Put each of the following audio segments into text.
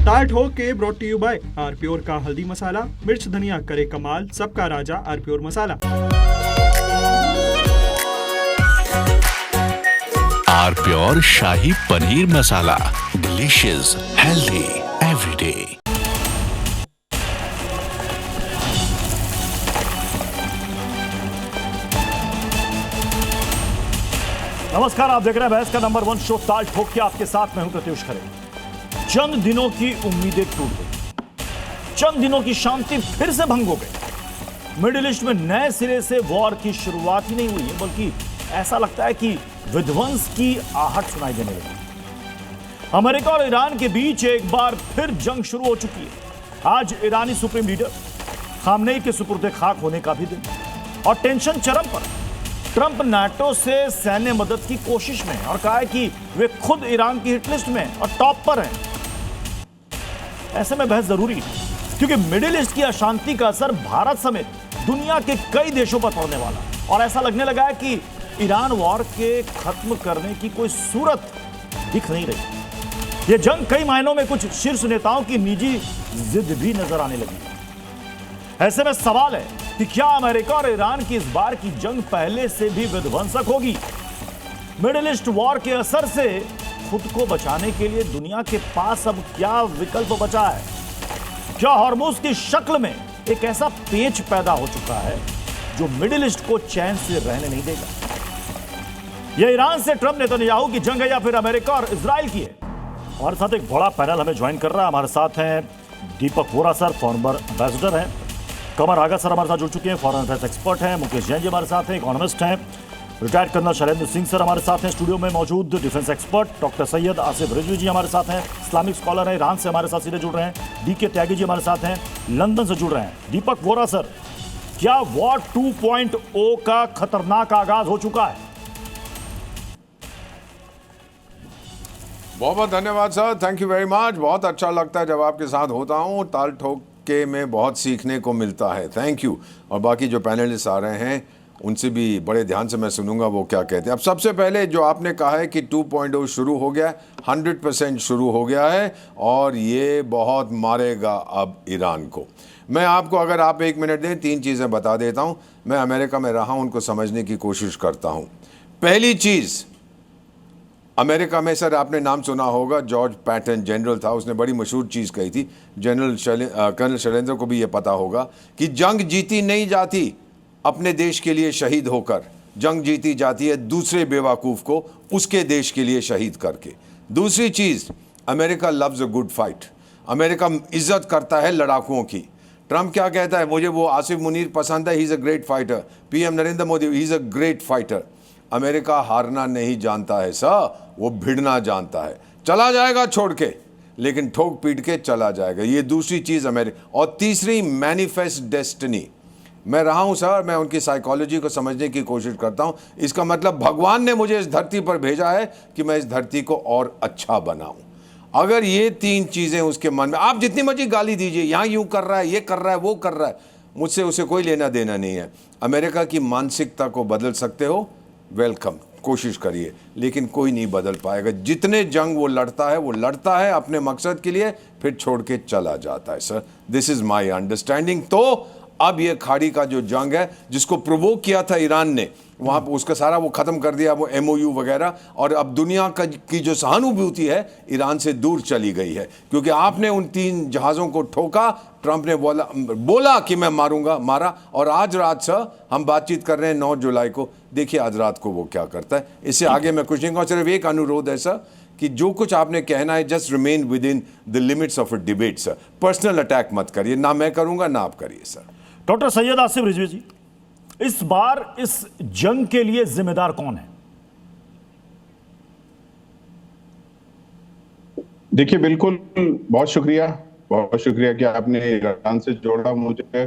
ताल ठोक के brought to you by R pure का हल्दी मसाला, मिर्च धनिया करे कमाल, सबका राजा आर प्योर मसाला। आर प्योर शाही पनीर मसाला, डिलीशियस हेल्दी एवरीडे। नमस्कार, आप देख रहे हैं बहस का नंबर 1 शो ताल ठोक के। आपके साथ मैं हूं प्रत्युष खरे। चंद दिनों की उम्मीदें टूट गई, चंद दिनों की शांति फिर से भंग हो गई। मिडिल ईस्ट में नए सिरे से वॉर की शुरुआत ही नहीं हुई है, बल्कि ऐसा लगता है कि विध्वंस की आहट सुनाई देने लगी। अमेरिका और ईरान के बीच एक बार फिर जंग शुरू हो चुकी है। आज ईरानी सुप्रीम लीडर खामनेई के सुपुर्दे खाक होने का भी दिन और टेंशन चरम पर। ट्रंप नाटो से सैन्य मदद की कोशिश में और कहा है कि वे खुद ईरान की हिट लिस्ट में और टॉप पर हैं। ऐसे में बहस जरूरी है, क्योंकि मिडिल ईस्ट की अशांति का असर भारत समेत दुनिया के कई देशों पर पड़ने वाला है। और ऐसा लगने लगा है कि ईरान वॉर के खत्म करने की कोई सूरत दिख नहीं रही। यह जंग कई मायनों में कुछ शीर्ष नेताओं की निजी जिद भी नजर आने लगी है। ऐसे में सवाल है कि क्या अमेरिका और ईरान की इस बार की जंग पहले से भी विध्वंसक होगी? मिडिल ईस्ट वॉर के असर से खुद को बचाने के लिए दुनिया के पास अब क्या विकल्प बचा है? क्या हॉर्मुज की शक्ल में एक ऐसा पेच पैदा हो चुका है जो मिडिल ईस्ट को चैन से रहने नहीं देगा? यह ईरान से ट्रंप नेतन्याहू की जंग है या फिर अमेरिका और इजराइल की है? हमारे साथ एक बड़ा पैनल हमें ज्वाइन कर रहा है। हमारे साथ हैं दीपक वोरा सर, फॉर्मर एम्बेसडर हैं। कमर आगा सर हमारे साथ जुड़ चुके हैं, फॉरेन अफेयर्स एक्सपर्ट हैं। मुकेश जैन जी हमारे साथ हैं, इकोनॉमिस्ट हैं। Retired colonel Shailendra Singh sir हमारे साथ हैं स्टूडियो में मौजूद, defence expert. Doctor Syed Asif Rizvi ji हमारे साथ हैं, इस्लामिक स्कॉलर हैं, ईरान से हमारे साथ सीधे जुड़ रहे हैं। डीके त्यागी जी हमारे साथ हैं, लंदन से जुड़ रहे हैं। दीपक वोरा सर, क्या वॉर 2.0 का खतरनाक आगाज हो चुका है? बहुत बहुत धन्यवाद sir, thank you very much. बहुत अच्छा लगता है जब आपके साथ होता हूँ। ताल ठोक के में बहुत सीखने को मिलता है, थैंक यू। और बाकी जो पैनलिस्ट आ रहे हैं उनसे भी बड़े ध्यान से मैं सुनूंगा वो क्या कहते हैं। अब सबसे पहले जो आपने कहा है कि 2.0 शुरू हो गया, 100% शुरू हो गया है और ये बहुत मारेगा अब ईरान को। मैं आपको, अगर आप 1 मिनट दें, 3 चीज़ें बता देता हूँ। मैं अमेरिका में रहा हूँ, उनको समझने की कोशिश करता हूँ। पहली चीज़, अमेरिका में सर आपने नाम सुना होगा, जॉर्ज पैटन जनरल था, उसने बड़ी मशहूर चीज़ कही थी। कर्नल शैलेंद्र को भी ये पता होगा कि जंग जीती नहीं जाती अपने देश के लिए शहीद होकर, जंग जीती जाती है दूसरे बेवकूफ़ को उसके देश के लिए शहीद करके। दूसरी चीज़, America loves a good fight. America इज्जत करता है लड़ाकुओं की। ट्रंप क्या कहता है, मुझे वो आसिफ मुनीर पसंद है, he is a great fighter. PM Narendra Modi, he is a great fighter. America हारना नहीं जानता है सर, वो भिड़ना जानता है। चला जाएगा छोड़ के, लेकिन ठोक पीट के चला जाएगा। ये दूसरी चीज़ अमेरिका। और तीसरी, मैनिफेस्ट डेस्टिनी। मैं रहा हूँ सर, मैं उनकी साइकोलॉजी को समझने की कोशिश करता हूँ। इसका मतलब भगवान ने मुझे इस धरती पर भेजा है कि मैं इस धरती को और अच्छा बनाऊँ। अगर ये 3 चीज़ें उसके मन में, आप जितनी मर्जी गाली दीजिए, यहाँ यूँ कर रहा है, ये कर रहा है, वो कर रहा है, मुझसे उसे कोई लेना देना नहीं है। अमेरिका की मानसिकता को बदल सकते हो, वेलकम, कोशिश करिए, लेकिन कोई नहीं बदल पाएगा। जितने जंग वो लड़ता है अपने मकसद के लिए, फिर छोड़ के चला जाता है sir. This is my understanding. तो अब ये खाड़ी का जो जंग है, जिसको प्रोवोक किया था ईरान ने, वहाँ पर उसका सारा वो ख़त्म कर दिया, वो MOU वगैरह। और अब दुनिया की जो सहानुभूति है ईरान से दूर चली गई है, क्योंकि आपने उन 3 जहाज़ों को ठोका। ट्रंप ने बोला कि मैं मारूंगा, मारा। और आज रात सर हम बातचीत कर रहे हैं 9 जुलाई को, देखिए आज रात को वो क्या करता है। इससे आगे मैं कुछ नहीं कहूँगा, सिर्फ एक अनुरोध है सर कि जो कुछ आपने कहना है, just remain with in the limits of a debate sir. Personal attack मत करिए, ना मैं करूँगा ना आप करिए सर। डॉक्टर सैयद आसिफ रिजवी जी, इस बार इस जंग के लिए जिम्मेदार कौन है? देखिए, बिल्कुल, बहुत शुक्रिया कि आपने ईरान से जोड़ा मुझे।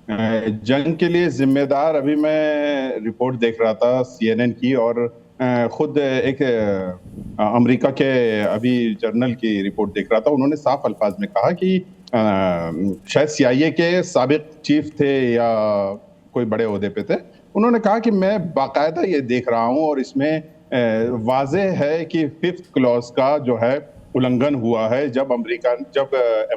जंग के लिए जिम्मेदार, अभी मैं रिपोर्ट देख रहा था CNN की, और खुद एक अमेरिका के अभी जर्नल की रिपोर्ट देख रहा था। उन्होंने साफ अल्फाज में कहा कि शायद CIA के साबिक चीफ थे या कोई बड़े ओहदे पे थे। उन्होंने कहा कि मैं बाकायदा ये देख रहा हूँ और इसमें वाज़ेह है कि 5th क्लॉज का जो है उल्लंघन हुआ है जब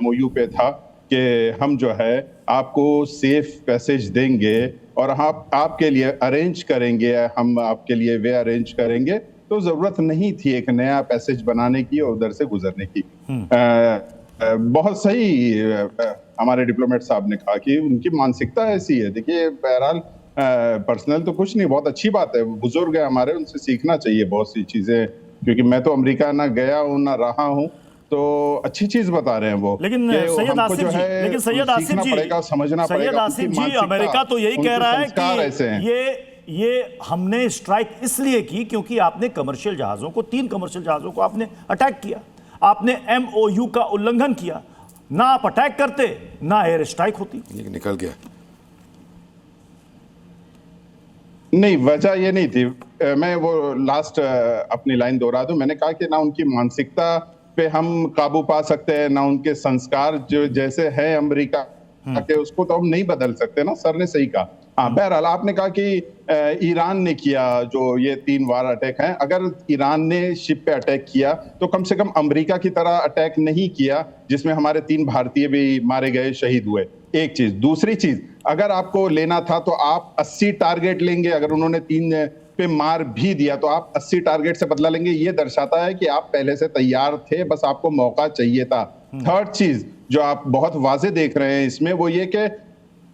MOU पे था कि हम जो है आपको सेफ पैसेज देंगे और आपके लिए अरेंज करेंगे, हम आपके लिए वे अरेंज करेंगे, तो जरूरत नहीं थी एक नया पैसेज बनाने की और उधर से गुजरने की। बहुत सही हमारे डिप्लोमेट साहब ने कहा कि उनकी मानसिकता ऐसी है। देखिए, बहरहाल पर्सनल तो कुछ नहीं, बहुत अच्छी बात है, बुजुर्ग है हमारे, उनसे सीखना चाहिए बहुत सी चीजें, क्योंकि मैं तो अमेरिका ना गया हूँ ना रहा हूँ, तो अच्छी चीज बता रहे हैं वो। लेकिन सैयद आसिफ जी, समझना पड़ेगा। अमेरिका तो यही कह रहा है कि ये हमने स्ट्राइक इसलिए की क्योंकि आपने कमर्शियल जहाजों को, 3 कमर्शियल जहाजों को आपने अटैक किया, आपने MOU का उल्लंघन किया। ना आप अटैक करते ना एयर स्ट्राइक होती। ये निकल गया। नहीं, वजह ये नहीं थी। मैं वो लास्ट अपनी लाइन दोहरा दूं। मैंने कहा कि ना उनकी मानसिकता पे हम काबू पा सकते हैं, ना उनके संस्कार जो जैसे है अमेरिका के, उसको तो हम नहीं बदल सकते ना। सर ने सही कहा। हाँ, बहरहाल आपने कहा कि ईरान ने किया जो ये 3 वार अटैक हैं। अगर ईरान ने शिप पे अटैक किया तो कम से कम अमेरिका की तरह अटैक नहीं किया जिसमें हमारे 3 भारतीय भी मारे गए, शहीद हुए। एक चीज। दूसरी चीज, अगर आपको लेना था तो आप 80 टारगेट लेंगे। अगर उन्होंने 3 पे मार भी दिया तो आप 80 टारगेट से बदला लेंगे। ये दर्शाता है कि आप पहले से तैयार थे, बस आपको मौका चाहिए था। थर्ड चीज जो आप बहुत वाजे देख रहे हैं इसमें, वो ये कि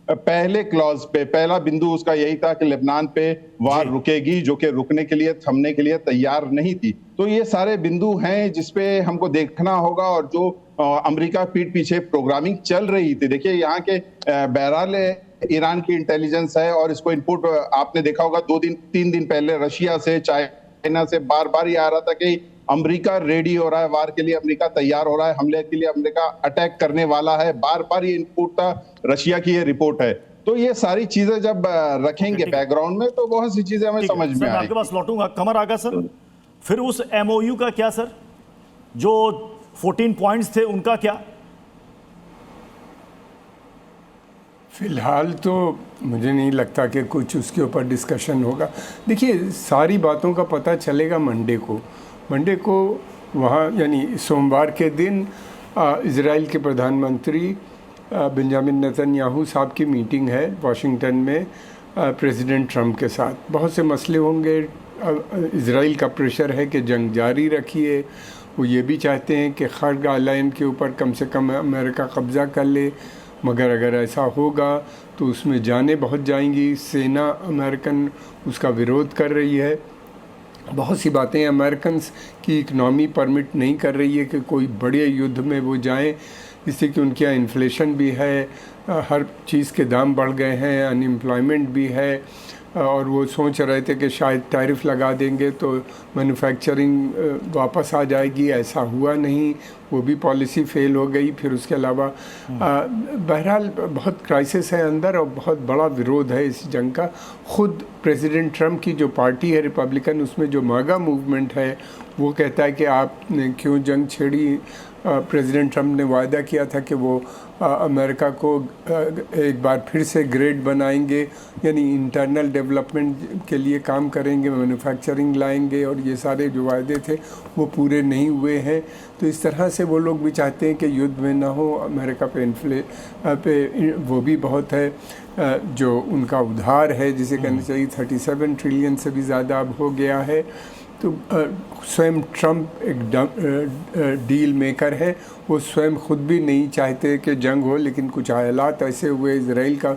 पहले क्लॉज पे पहला बिंदु उसका यही था कि लेबनान पे वार रुकेगी, जो कि रुकने के लिए, थमने के लिए तैयार नहीं थी। तो ये सारे बिंदु हैं जिसपे हमको देखना होगा, और जो अमेरिका पीठ पीछे प्रोग्रामिंग चल रही थी। देखिए, यहाँ के बहरहाल ईरान की इंटेलिजेंस है और इसको इनपुट आपने देखा होगा 2-3 दिन पहले रशिया से, चाइना से बार बार ये आ रहा था कि अमेरिका रेडी हो रहा है वार के लिए, अमेरिका तैयार हो रहा है हमले के लिए, अमेरिका अटैक करने वाला है। बार बार ये इनपुट था, रशिया की ये रिपोर्ट है। तो ये सारी चीजें जब रखेंगे बैकग्राउंड में तो बहुत सी चीजें हमें समझ में आएंगी। आपके पास लौटूंगा। कमर आगा सर, फिर उस MOU का क्या सर, जो 14 पॉइंट्स थे उनका क्या? फिलहाल तो मुझे नहीं लगता कि कुछ उसके ऊपर डिस्कशन होगा। देखिए, सारी बातों का पता चलेगा मंडे को वहाँ, यानी सोमवार के दिन इजराइल के प्रधानमंत्री बेंजामिन नेतन्याहू साहब की मीटिंग है वाशिंगटन में प्रेसिडेंट ट्रंप के साथ। बहुत से मसले होंगे। इजराइल का प्रेशर है कि जंग जारी रखिए। वो ये भी चाहते हैं कि खर्ग आइलैंड के ऊपर कम से कम अमेरिका कब्ज़ा कर ले, मगर अगर ऐसा होगा तो उसमें जानें बहुत जाएंगी। सेना अमेरिकन उसका विरोध कर रही है। बहुत सी बातें अमेरिकन की इकनॉमी परमिट नहीं कर रही है कि कोई बड़े युद्ध में वो जाएं, जिससे कि उनके यहाँ इन्फ्लेशन भी है, हर चीज़ के दाम बढ़ गए हैं, अनएम्प्लॉयमेंट भी है, और वो सोच रहे थे कि शायद टैरिफ लगा देंगे तो मैन्युफैक्चरिंग वापस आ जाएगी। ऐसा हुआ नहीं, वो भी पॉलिसी फेल हो गई। फिर उसके अलावा बहरहाल बहुत क्राइसिस है अंदर और बहुत बड़ा विरोध है इस जंग का। ख़ुद प्रेसिडेंट ट्रंप की जो पार्टी है रिपब्लिकन, उसमें जो मागा मूवमेंट है वो कहता है कि आपने क्यों जंग छेड़ी। प्रेसिडेंट ट्रंप ने वायदा किया था कि वो अमेरिका को एक बार फिर से ग्रेट बनाएंगे, यानी इंटरनल डेवलपमेंट के लिए काम करेंगे, मैन्युफैक्चरिंग लाएंगे, और ये सारे जो वायदे थे वो पूरे नहीं हुए हैं। तो इस तरह से वो लोग भी चाहते हैं कि युद्ध में ना हो। अमेरिका पे वो भी बहुत है, जो उनका उधार है जिसे कहना चाहिए 37 ट्रिलियन से भी ज़्यादा अब हो गया है। तो स्वयं ट्रंप एक डील मेकर है। वो स्वयं खुद भी नहीं चाहते कि जंग हो, लेकिन कुछ हालात ऐसे हुए, इजराइल का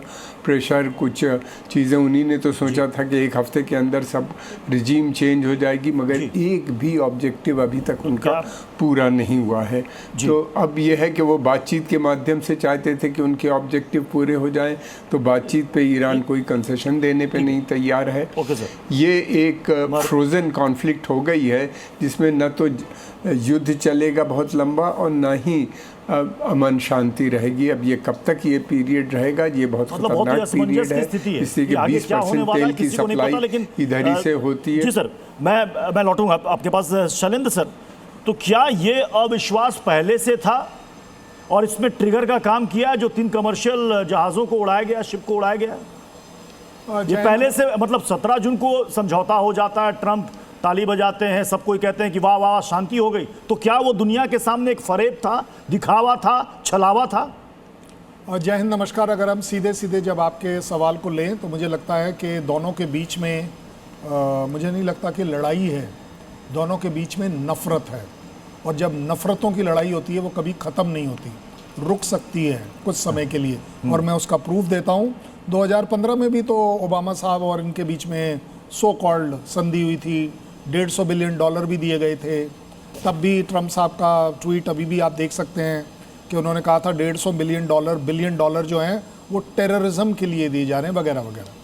प्रेशर, कुछ चीज़ें, उन्हीं ने तो सोचा था कि 1 हफ्ते के अंदर सब रिजीम चेंज हो जाएगी, मगर एक भी ऑब्जेक्टिव अभी तक उनका पूरा नहीं हुआ है। तो अब ये है कि वो बातचीत के माध्यम से चाहते थे कि उनके ऑब्जेक्टिव पूरे हो जाएं, तो बातचीत पे ईरान कोई कंसेशन देने पे नहीं तैयार है। ये एक फ्रोजन कॉन्फ्लिक्ट हो गई है जिसमें न तो युद्ध चलेगा बहुत लंबा और न ही अमन शांति रहेगी। अब ये कब तक ये पीरियड रहेगा, ये बहुत खतरनाक पीरियड है। इससे कि 20% तेल की सप्लाई इधर ही से होती है। जी सर, मैं लौटूंगा आपके पास। शैलेंद्र सर, तो क्या ये अविश्वास पहले से था और इसमें ट्रिगर का काम किया जो 3 कमर्शियल जहाज़ों को उड़ाया गया, शिप को उड़ाया गया? ये पहले से, मतलब 17 जून को समझौता हो जाता है, ट्रंप ताली बजाते हैं, सब कोई कहते हैं कि वाह वाह शांति हो गई, तो क्या वो दुनिया के सामने एक फरेब था, दिखावा था, छलावा था? और जय हिंद, नमस्कार। अगर हम सीधे सीधे जब आपके सवाल को लें तो मुझे लगता है कि दोनों के बीच में मुझे नहीं लगता कि लड़ाई है, दोनों के बीच में नफ़रत है। और जब नफ़रतों की लड़ाई होती है वो कभी ख़त्म नहीं होती, रुक सकती है कुछ समय के लिए। और मैं उसका प्रूफ देता हूँ। 2015 में भी तो ओबामा साहब और इनके बीच में सो कॉल्ड संधि हुई थी, $150 बिलियन भी दिए गए थे। तब भी ट्रम्प साहब का ट्वीट अभी भी आप देख सकते हैं कि उन्होंने कहा था $150 बिलियन जो हैं वो टेररिज्म के लिए दिए जा रहे हैं वगैरह वगैरह।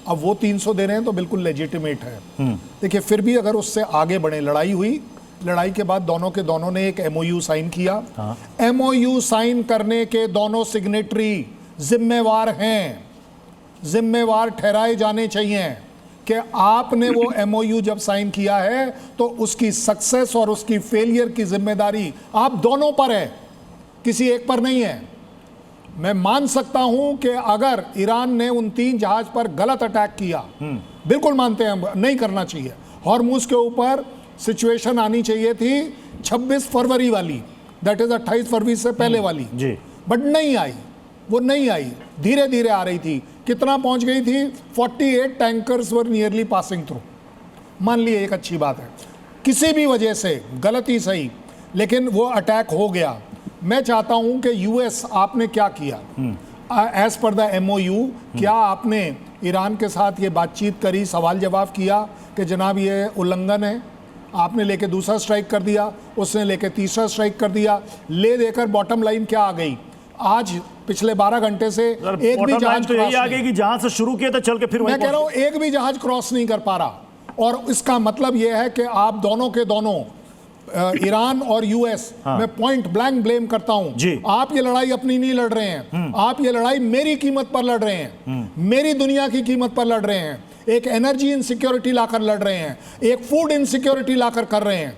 अब वो 300 दे रहे हैं तो बिल्कुल लेजिटिमेट है। देखिए, फिर भी अगर उससे आगे बढ़े, लड़ाई हुई, लड़ाई के बाद दोनों के दोनों ने एक MOU साइन किया। MOU साइन करने के दोनों सिग्नेटरी जिम्मेवार हैं, जिम्मेवार ठहराए जाने चाहिए कि आपने वो MOU जब साइन किया है तो उसकी सक्सेस और उसकी फेलियर की जिम्मेदारी आप दोनों पर है, किसी एक पर नहीं है। मैं मान सकता हूं कि अगर ईरान ने उन 3 जहाज पर गलत अटैक किया, बिल्कुल मानते हैं नहीं करना चाहिए। हॉर्मुज के ऊपर सिचुएशन आनी चाहिए थी 26 फरवरी वाली, दैट इज 28 फरवरी से पहले वाली, बट नहीं आई, वो नहीं आई, धीरे धीरे आ रही थी। कितना पहुंच गई थी? 48 टैंकर्स वर नियरली पासिंग थ्रू। मान लिए एक अच्छी बात है, किसी भी वजह से गलती सही, लेकिन वो अटैक हो गया। मैं चाहता हूं कि US आपने क्या किया एज पर द MOU? क्या आपने ईरान के साथ ये बातचीत करी, सवाल जवाब किया कि जनाब ये उल्लंघन है? आपने लेके दूसरा स्ट्राइक कर दिया, उसने लेके तीसरा स्ट्राइक कर दिया। ले देकर बॉटम लाइन क्या आ गई? आज पिछले 12 घंटे से एक भी जहाज तो यही आ गई कि जहां से शुरू किया था चल के फिर मैं कह रहा हूं एक भी जहाज क्रॉस नहीं कर पा रहा। और इसका मतलब यह है कि आप दोनों के दोनों, ईरान और US, मैं पॉइंट ब्लैंक ब्लेम करता हूं। आप ये लड़ाई अपनी नहीं लड़ रहे हैं, आप ये लड़ाई मेरी कीमत पर लड़ रहे हैं, मेरी दुनिया की कीमत पर लड़ रहे हैं। एक एनर्जी इनसिक्योरिटी लाकर लड़ रहे हैं, एक फूड इनसिक्योरिटी लाकर कर रहे हैं,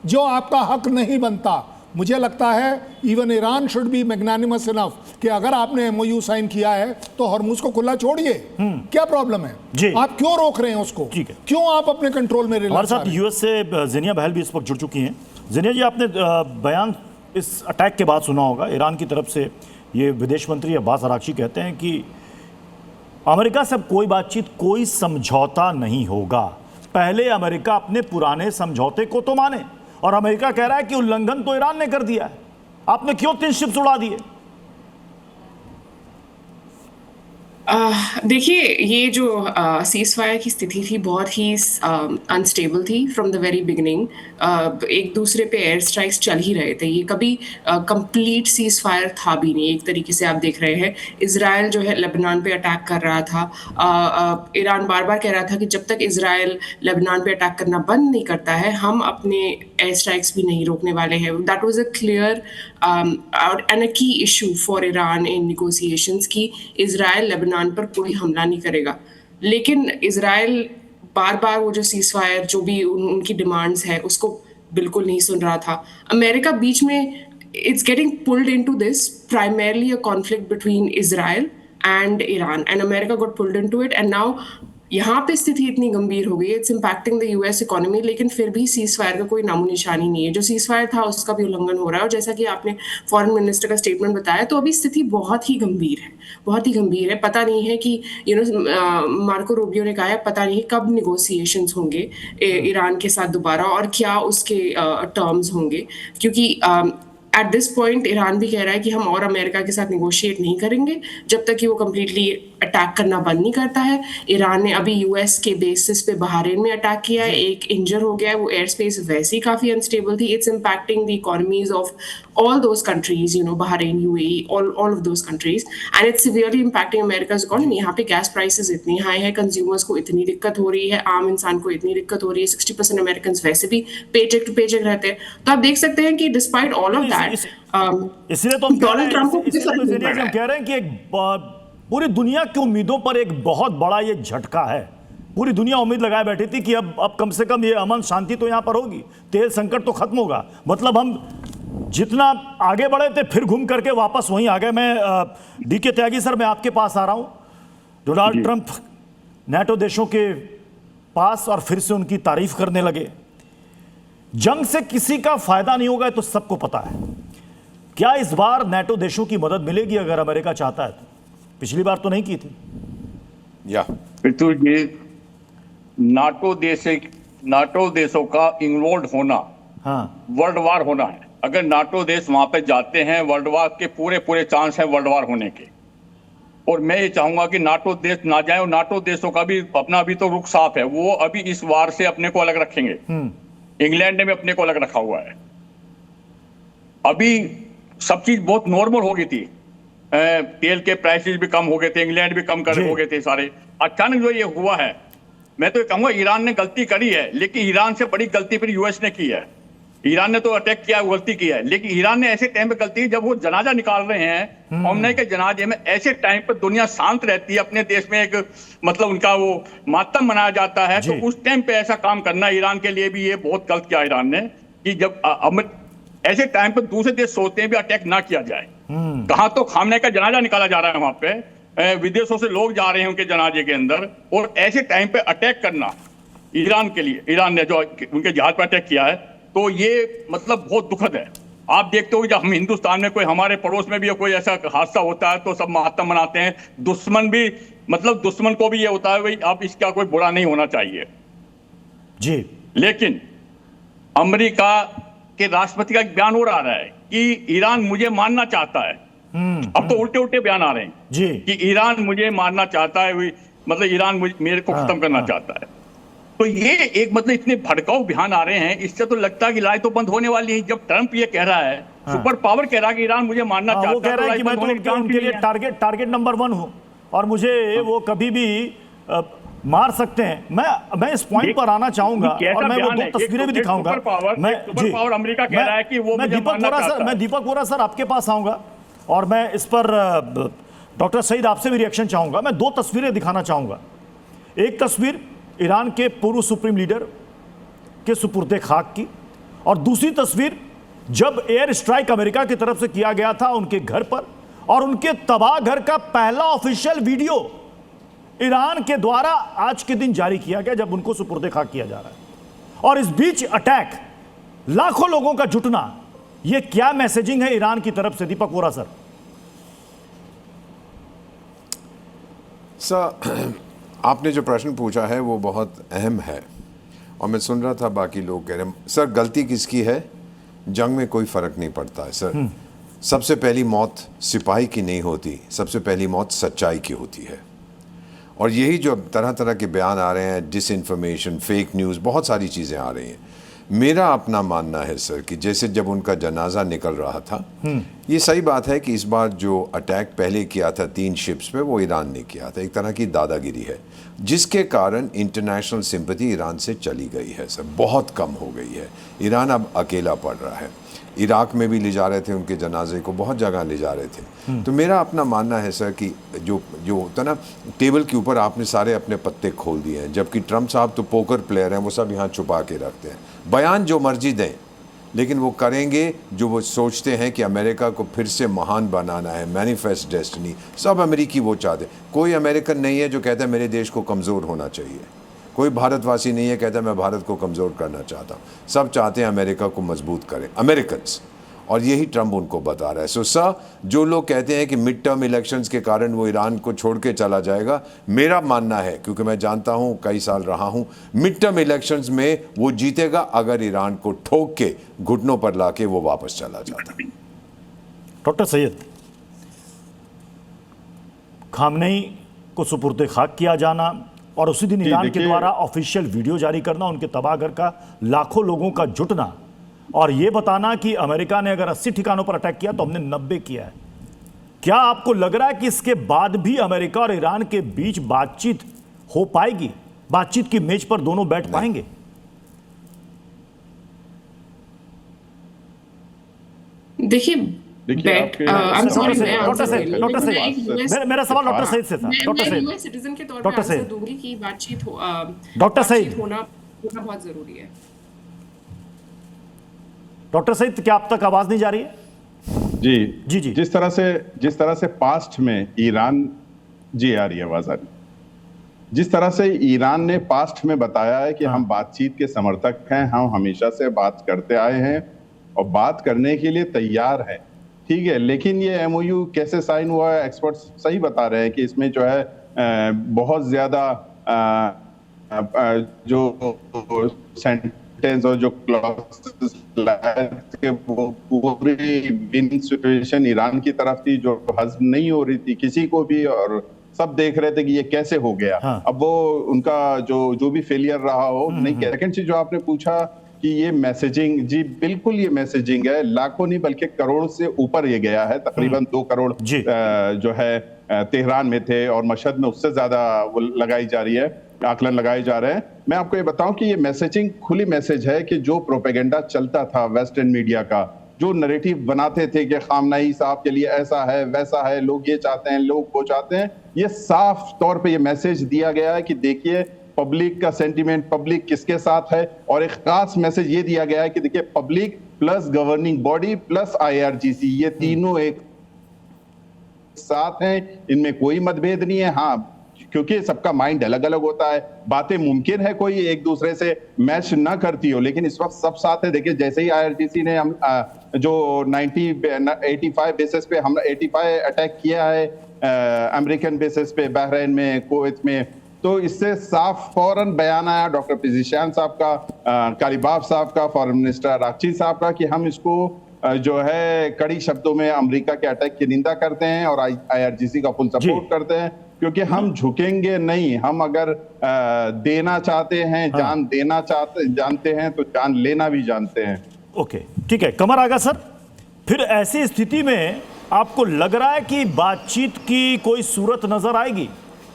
जो आपका हक नहीं बनता। मुझे लगता है even Iran should be magnanimous enough कि अगर आपने MOU साइन किया है तो हॉर्मुज को खुला छोड़िए, क्या प्रॉब्लम है? आप क्यों रोक रहे हैं उसको? क्यों आप अपने कंट्रोल में? हमारे साथ US से ज़ेनिया बहल भी इस वक्त जुड़ चुकी हैं। ज़ेनिया जी, आपने बयान इस अटैक के बाद सुना होगा। ईरान की तरफ से ये विदेश मंत्री अब्बास अरागची कहते हैं कि अमेरिका से कोई बातचीत, कोई समझौता नहीं होगा, पहले अमेरिका अपने पुराने समझौते को तो माने। और अमेरिका कह रहा है कि उल्लंघन तो ईरान ने कर दिया है, आपने क्यों 3 शिप्स उड़ा दिए? देखिए, ये जो सीज फायर की स्थिति थी बहुत ही अनस्टेबल थी फ्रॉम द वेरी बिगिनिंग। एक दूसरे पे एयर स्ट्राइक्स चल ही रहे थे, ये कभी कंप्लीट सीज फायर था भी नहीं। एक तरीके से आप देख रहे हैं इजराइल जो है लेबनान पे अटैक कर रहा था। ईरान बार बार कह रहा था कि जब तक इजराइल लेबनान पे अटैक करना बंद नहीं करता है हम अपने एयर स्ट्राइक्स भी नहीं रोकने वाले हैं। That was a clear and a key issue for Iran in negotiations कि इजराइल लेबनान पर कोई हमला नहीं करेगा। लेकिन इजराइल बार बार वो जो सीज फायर, जो भी उनकी डिमांड्स है, उसको बिल्कुल नहीं सुन रहा था। अमेरिका बीच में, it's getting pulled into this primarily a conflict between Israel and Iran, and America got pulled into it. And now यहाँ पे स्थिति इतनी गंभीर हो गई, it's impacting the US economy, लेकिन फिर भी सीज फायर का कोई नामो निशानी नहीं है। जो सीज फायर था उसका भी उल्लंघन हो रहा है। और जैसा कि आपने फॉरेन मिनिस्टर का स्टेटमेंट बताया, तो अभी स्थिति बहुत ही गंभीर है, बहुत ही गंभीर है। पता नहीं है कि मार्को रूबियो ने कहा है पता नहीं कब निगोशिएशंस होंगे ईरान के साथ दोबारा और क्या उसके टर्म्स होंगे, क्योंकि एट दिस पॉइंट ईरान भी कह रहा है कि हम और अमेरिका के साथ निगोशिएट नहीं करेंगे जब तक कि वो कम्प्लीटली अटैक करना बंद नहीं करता है। ईरान ने अभी US के बेसिस पे बहरीन में अटैक किया है, एक इंजर हो गया है। वो एयर स्पेस वैसे ही काफ़ी अनस्टेबल थी। It's impacting the economies of all those countries, Bahrain, UAE, all of those countries, and it's severely impacting America's economy. यहाँ पे गैस प्राइसेस इतनी हाई है, कंज्यूमर्स को इतनी दिक्कत हो रही है, आम इंसान को इतनी दिक्कत हो रही है। 60% अमेरिकन वैसे भी पेचेक टू पेचेक रहते हैं। तो आप देख सकते हैं कि डिस्पाइट ऑल ऑफ दैट, इसलिए तो डोनाल्ड ट्रंप को हम कह रहे हैं कि एक पूरी दुनिया की उम्मीदों पर एक बहुत बड़ा ये झटका है। पूरी दुनिया उम्मीद लगाए बैठी थी कि अब कम से कम ये अमन शांति तो यहाँ पर होगी, तेल संकट तो खत्म होगा। मतलब हम जितना आगे बढ़े थे फिर घूम करके वापस वहीं आ गए। मैं DK त्यागी सर, मैं आपके पास आ रहा हूं। डोनाल्ड ट्रंप NATO देशों के पास और फिर से उनकी तारीफ करने लगे। जंग से किसी का फायदा नहीं होगा तो सबको पता है। क्या इस बार नाटो देशों की मदद मिलेगी अगर अमेरिका चाहता है तो? पिछली बार तो नहीं की थी। या पृथ्वी जी, नाटो देशों का इन्वॉल्व होना, हाँ, वर्ल्ड वार होना है। अगर नाटो देश वहां पे जाते हैं, वर्ल्ड वार के पूरे चांस है वर्ल्ड वार होने के। और मैं ये चाहूंगा कि नाटो देश ना जाए, और नाटो देशों का भी अपना भी तो रुख साफ है, वो अभी इस वार से अपने को अलग रखेंगे। इंग्लैंड ने भी अपने को अलग रखा हुआ है। अभी सब चीज बहुत नॉर्मल हो गई थी, तेल के प्राइसेस भी कम हो गए थे, इंग्लैंड भी कम हो गए थे सारे। अचानक जो ये हुआ है, मैं तो ये कहूंगा ईरान ने गलती करी है, लेकिन ईरान से बड़ी गलती फिर यूएस ने की है। ईरान ने तो अटैक किया, गलती की है, लेकिन ईरान ने ऐसे टाइम पे गलती की जब वो जनाजा निकाल रहे हैं हमने के जनाजे में। ऐसे टाइम पर दुनिया शांत रहती है, अपने देश में एक मतलब उनका वो मातम मनाया जाता है, तो उस टाइम पे ऐसा काम करना ईरान के लिए भी ये बहुत गलत किया ईरान ने, कि जब ऐसे टाइम पर दूसरे देश सोचते हैं भी अटैक ना किया जाए। कहां तो खामने का जनाजा निकाला जा रहा है वहां पे, विदेशों से लोग जा रहे हैं उनके जनाजे के अंदर, और ऐसे टाइम पे अटैक करना ईरान के लिए, ईरान ने जो उनके जहाज पर अटैक किया है, तो ये मतलब बहुत दुखद है। आप देखते हो जब हम हिंदुस्तान में कोई हमारे पड़ोस में भी कोई ऐसा हादसा होता है तो सब मातम मनाते हैं। दुश्मन भी मतलब दुश्मन को भी ये होता है भाई अब इसका कोई बुरा नहीं होना चाहिए जी। लेकिन अमेरिका के राष्ट्रपति का एक बयान हो रहा है कि ईरान मुझे मारना चाहता है। अब तो उल्टे उल्टे बयान आ रहे हैं जी कि ईरान मुझे मारना चाहता है, मतलब ईरान मेरे को खत्म करना चाहता है। तो ये एक मतलब इतने भड़काऊ बयान आ रहे हैं, इससे तो लगता है कि लड़ाई तो बंद होने वाली है। जब ट्रंप ये कह रहा है, सुपर पावर कह रहा है कि ईरान मुझे मारना चाहता है, वो कह रहा है कि मैं तो उनके लिए टारगेट नंबर 1 हूं और मुझे वो कभी भी मार सकते हैं। मैं इस पॉइंट पर आना चाहूंगा और मैं वो 2 तस्वीरें भी दिखाऊंगा। सुपर पावर अमेरिका कह रहा है कि वो मैं दीपक वोरा सर आपके पास आऊंगा और मैं इस पर डॉक्टर सईद आपसे भी रिएक्शन चाहूंगा। मैं 2 तस्वीरें दिखाना चाहूंगा। एक तस्वीर ईरान के पूर्व सुप्रीम लीडर के सुपुर्दे खाक की, और दूसरी तस्वीर जब एयर स्ट्राइक अमेरिका की तरफ से किया गया था उनके घर पर, और उनके तबाह घर का पहला ऑफिशियल वीडियो ईरान के द्वारा आज के दिन जारी किया गया जब उनको सुपुर्दे खाक किया जा रहा है। और इस बीच अटैक, लाखों लोगों का जुटना, यह क्या मैसेजिंग है ईरान की तरफ से? दीपक वोरा सर। आपने जो प्रश्न पूछा है वो बहुत अहम है, और मैं सुन रहा था बाकी लोग कह रहे हैं सर गलती किसकी है? जंग में कोई फ़र्क नहीं पड़ता है सर। सबसे पहली मौत सिपाही की नहीं होती, सबसे पहली मौत सच्चाई की होती है। और यही जो तरह तरह के बयान आ रहे हैं, डिसइंफॉर्मेशन, फेक न्यूज़, बहुत सारी चीज़ें आ रही हैं। मेरा अपना मानना है सर कि जैसे जब उनका जनाजा निकल रहा था, ये सही बात है कि इस बार जो अटैक पहले किया था 3 शिप्स पे, वो ईरान ने किया था। एक तरह की दादागिरी है जिसके कारण इंटरनेशनल सिंपैथी ईरान से चली गई है सर, बहुत कम हो गई है। ईरान अब अकेला पड़ रहा है। इराक में भी ले जा रहे थे उनके जनाजे को, बहुत जगह ले जा रहे थे। तो मेरा अपना मानना है सर कि जो होता ना, टेबल के ऊपर आपने सारे अपने पत्ते खोल दिए हैं, जबकि ट्रंप साहब तो पोकर प्लेयर हैं, वो सब यहाँ छुपा के रखते हैं। बयान जो मर्जी दें, लेकिन वो करेंगे जो वो सोचते हैं कि अमेरिका को फिर से महान बनाना है, मैनिफेस्ट डेस्टिनी। सब अमेरिकी वो चाहते। कोई अमेरिकन नहीं है जो कहता है मेरे देश को कमज़ोर होना चाहिए। कोई भारतवासी नहीं है कहता मैं भारत को कमज़ोर करना चाहता हूँ। सब चाहते हैं अमेरिका को मजबूत करें, अमेरिकन्स, और यही ट्रंप उनको बता रहा है। सो सर, जो लोग कहते हैं कि मिड टर्म इलेक्शंस के कारण वो ईरान को छोड़ के चला जाएगा, मेरा मानना है, क्योंकि मैं जानता हूँ, कई साल रहा हूँ, मिड टर्म इलेक्शंस में वो जीतेगा अगर ईरान को ठोक के घुटनों पर लाके वो वापस चला जाता। डॉक्टर सैयद, खामनेई को सुपुर्दे खाक किया जाना और उसी दिन ईरान के द्वारा ऑफिशियल वीडियो जारी करना, उनके तबाह घर का लाखों लोगों का जुटना, और ये बताना कि अमेरिका ने अगर 80 ठिकानों पर अटैक किया तो हमने 90 किया है। क्या आपको लग रहा है कि इसके बाद भी अमेरिका और ईरान के बीच बातचीत हो पाएगी? बातचीत की मेज पर दोनों बैठ पाएंगे? देखिए मेरा सवाल डॉक्टर सईद से था। डॉक्टर सिटीजन के तौर पे आंसर दूंगी कि बातचीत डॉक्टर सईद होना बहुत जरूरी है। डॉक्टर सईद, क्या आप तक आवाज नहीं जा रही है? जी जी जी। जिस तरह से पास्ट में ईरान, जी आ रही है आवाज, आ रही। जिस तरह से ईरान ने पास्ट में बताया है कि हम बातचीत के समर्थक हैं, हम हमेशा से बात करते आए हैं और बात करने के लिए तैयार हैं, ठीक है, लेकिन ये एमओयू कैसे साइन हुआ है, एक्सपर्ट्स सही बता रहे हैं कि इसमें जो है बहुत ज्यादा जो सेंटेंस और जो क्लॉसेस लाए वो पूरी विन सिचुएशन ईरान की तरफ थी, जो हजम नहीं हो रही थी किसी को भी, और सब देख रहे थे कि ये कैसे हो गया। अब वो उनका जो भी फेलियर रहा हो नहीं। सेकंड चीज जो आपने पूछा कि ये मैसेजिंग, जी बिल्कुल ये मैसेजिंग है, लाखों नहीं बल्कि करोड़ से ऊपर ये गया है, तकरीबन 2 करोड़ जो है तेहरान में थे और मशहद में उससे ज्यादा वो लगाई जा रही है, आकलन लगाए जा रहे हैं। मैं आपको ये बताऊं कि ये मैसेजिंग खुली मैसेज है कि जो प्रोपेगेंडा चलता था वेस्टर्न मीडिया का, जो नैरेटिव बनाते थे कि खामनेई साहब के लिए ऐसा है वैसा है, लोग ये चाहते हैं लोग वो चाहते हैं, ये साफ तौर पे ये मैसेज दिया गया है कि देखिए पब्लिक का सेंटीमेंट, पब्लिक किसके साथ है, और एक खास मैसेज ये दिया गया है कि देखिए public plus governing body plus IRGC ये तीनों एक साथ हैं, इनमें कोई मतभेद नहीं है। हाँ, क्योंकि सबका माइंड अलग अलग होता है, बातें मुमकिन है कोई एक दूसरे से मैच ना करती हो, लेकिन इस वक्त सब साथ है। देखिए जैसे ही IRGC ने हम जो 85 बेसिस पे हम 85 अटैक किया है अमेरिकन बेसिस पे बहरीन में, कुवैत में, तो इससे साफ फौरन बयान आया डॉक्टर पिज़िशियान साहब का, कालीबाफ साहब का, फॉरेन मिनिस्टर अरागची साहब का, कि हम इसको जो है कड़ी शब्दों में अमेरिका के अटैक की निंदा करते हैं और IRGC का फुल सपोर्ट करते हैं, क्योंकि हम झुकेंगे नहीं। हम अगर देना चाहते हैं, जान देना जानते हैं, तो जान लेना भी जानते हैं। ओके, ठीक है कमर आगा सर, फिर ऐसी स्थिति में आपको लग रहा है कि बातचीत की कोई सूरत नजर आएगी?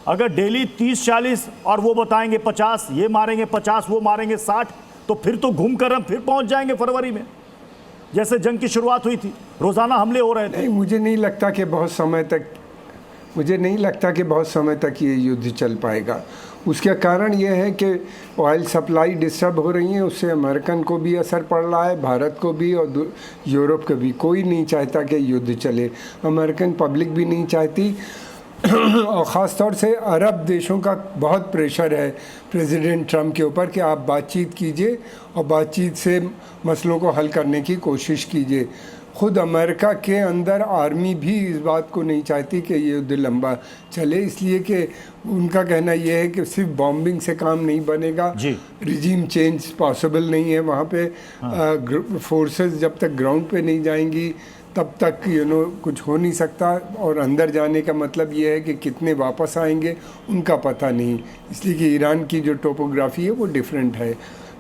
अगर डेली 30-40 और वो बताएंगे 50, ये मारेंगे 50, वो मारेंगे 60, तो फिर तो घूम कर हम फिर पहुंच जाएंगे फरवरी में, जैसे जंग की शुरुआत हुई थी, रोजाना हमले हो रहे थे। नहीं, मुझे नहीं लगता कि बहुत समय तक ये युद्ध चल पाएगा। उसका कारण ये है कि ऑयल सप्लाई डिस्टर्ब हो रही है, उससे अमेरिकन को भी असर पड़ रहा है, भारत को भी और यूरोप को भी। कोई नहीं चाहता कि युद्ध चले, अमेरिकन पब्लिक भी नहीं चाहती और ख़ास तौर से अरब देशों का बहुत प्रेशर है प्रेसिडेंट ट्रम्प के ऊपर कि आप बातचीत कीजिए और बातचीत से मसलों को हल करने की कोशिश कीजिए। खुद अमेरिका के अंदर आर्मी भी इस बात को नहीं चाहती कि ये युद्ध लंबा चले, इसलिए कि उनका कहना यह है कि सिर्फ बॉम्बिंग से काम नहीं बनेगा, रिजीम चेंज पॉसिबल नहीं है वहाँ पे। फोर्सेस जब तक ग्राउंड पे नहीं जाएंगी तब तक कुछ हो नहीं सकता, और अंदर जाने का मतलब ये है कि कितने वापस आएंगे उनका पता नहीं, इसलिए कि ईरान की जो टोपोग्राफी है वो डिफरेंट है।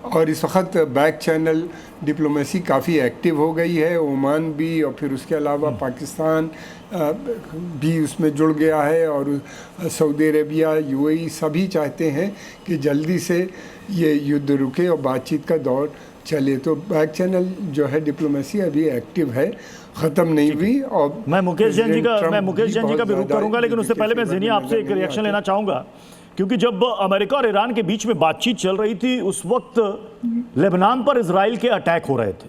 और इस वक्त बैक चैनल डिप्लोमेसी काफ़ी एक्टिव हो गई है, ओमान भी और फिर उसके अलावा पाकिस्तान भी उसमें जुड़ गया है, और सऊदी अरेबिया, UAE सभी चाहते हैं कि जल्दी से ये युद्ध रुके और बातचीत का दौर चले। तो बैक चैनल जो है डिप्लोमेसी अभी एक्टिव है, ख़त्म नहीं हुई। और मैं मुकेश जैन जी का भी रुख करूंगा, लेकिन उससे पहले मैं ज़ेनिया आपसे एक रिएक्शन लेना चाहूँगा, क्योंकि जब अमेरिका और ईरान के बीच में बातचीत चल रही थी उस वक्त लेबनान पर इजराइल के अटैक हो रहे थे,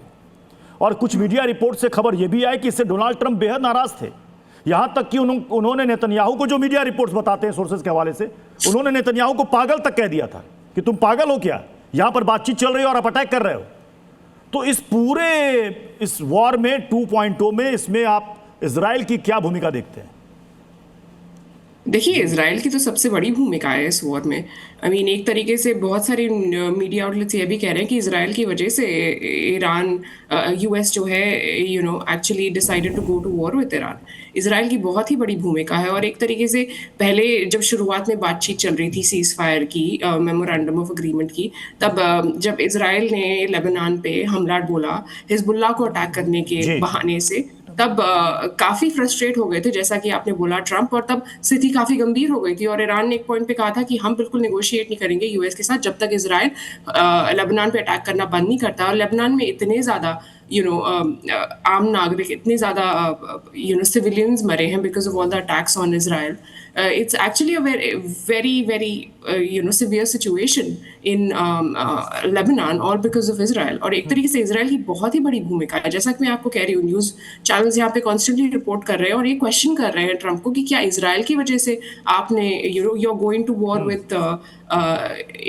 और कुछ मीडिया रिपोर्ट से खबर यह भी आई कि इससे डोनाल्ड ट्रंप बेहद नाराज थे, यहां तक कि उन्होंने नेतन्याहू को, जो मीडिया रिपोर्ट्स बताते हैं सोर्सेज के हवाले से, उन्होंने नेतन्याहू को पागल तक कह दिया था कि तुम पागल हो क्या, यहां पर बातचीत चल रही है और आप अटैक कर रहे हो। तो इस वॉर में 2.0 में इसमें आप इजराइल की क्या भूमिका देखते हैं? देखिए, इजराइल की तो सबसे बड़ी भूमिका है इस वॉर में। एक तरीके से बहुत सारे मीडिया आउटलेट्स ये भी कह रहे हैं कि इजराइल की वजह से ईरान, US जो है actually decided to go to war with Iran. Israel की बहुत ही बड़ी भूमिका है, और एक तरीके से पहले जब शुरुआत में बातचीत चल रही थी सीज फायर की, मेमोरेंडम ऑफ अग्रीमेंट की, तब जब इजराइल ने लेबनान पे हमला बोला हिजबुल्लाह को अटैक करने के बहाने से, तब काफ़ी फ्रस्ट्रेट हो गए थे, जैसा कि आपने बोला ट्रंप, और तब स्थिति काफ़ी गंभीर हो गई थी, और ईरान ने एक पॉइंट पे कहा था कि हम बिल्कुल नेगोशिएट नहीं करेंगे US के साथ जब तक इजराइल लेबनान पे अटैक करना बंद नहीं करता। और लेबनान में इतने ज़्यादा आम नागरिक, इतने ज़्यादा सिविलियंस मरे हैं because of all the attacks on Israel, it's actually a very severe situation in Lebanon, all because of Israel. और एक तरीके से इजराइल की बहुत ही बड़ी भूमिका है, जैसा कि मैं आपको कह रही हूँ, न्यूज़ चैनल्स यहाँ पे कॉन्स्टेंटली रिपोर्ट कर रहे हैं और ये क्वेश्चन कर रहे हैं ट्रम्प को कि क्या इजराइल की वजह से आपने you are going to war with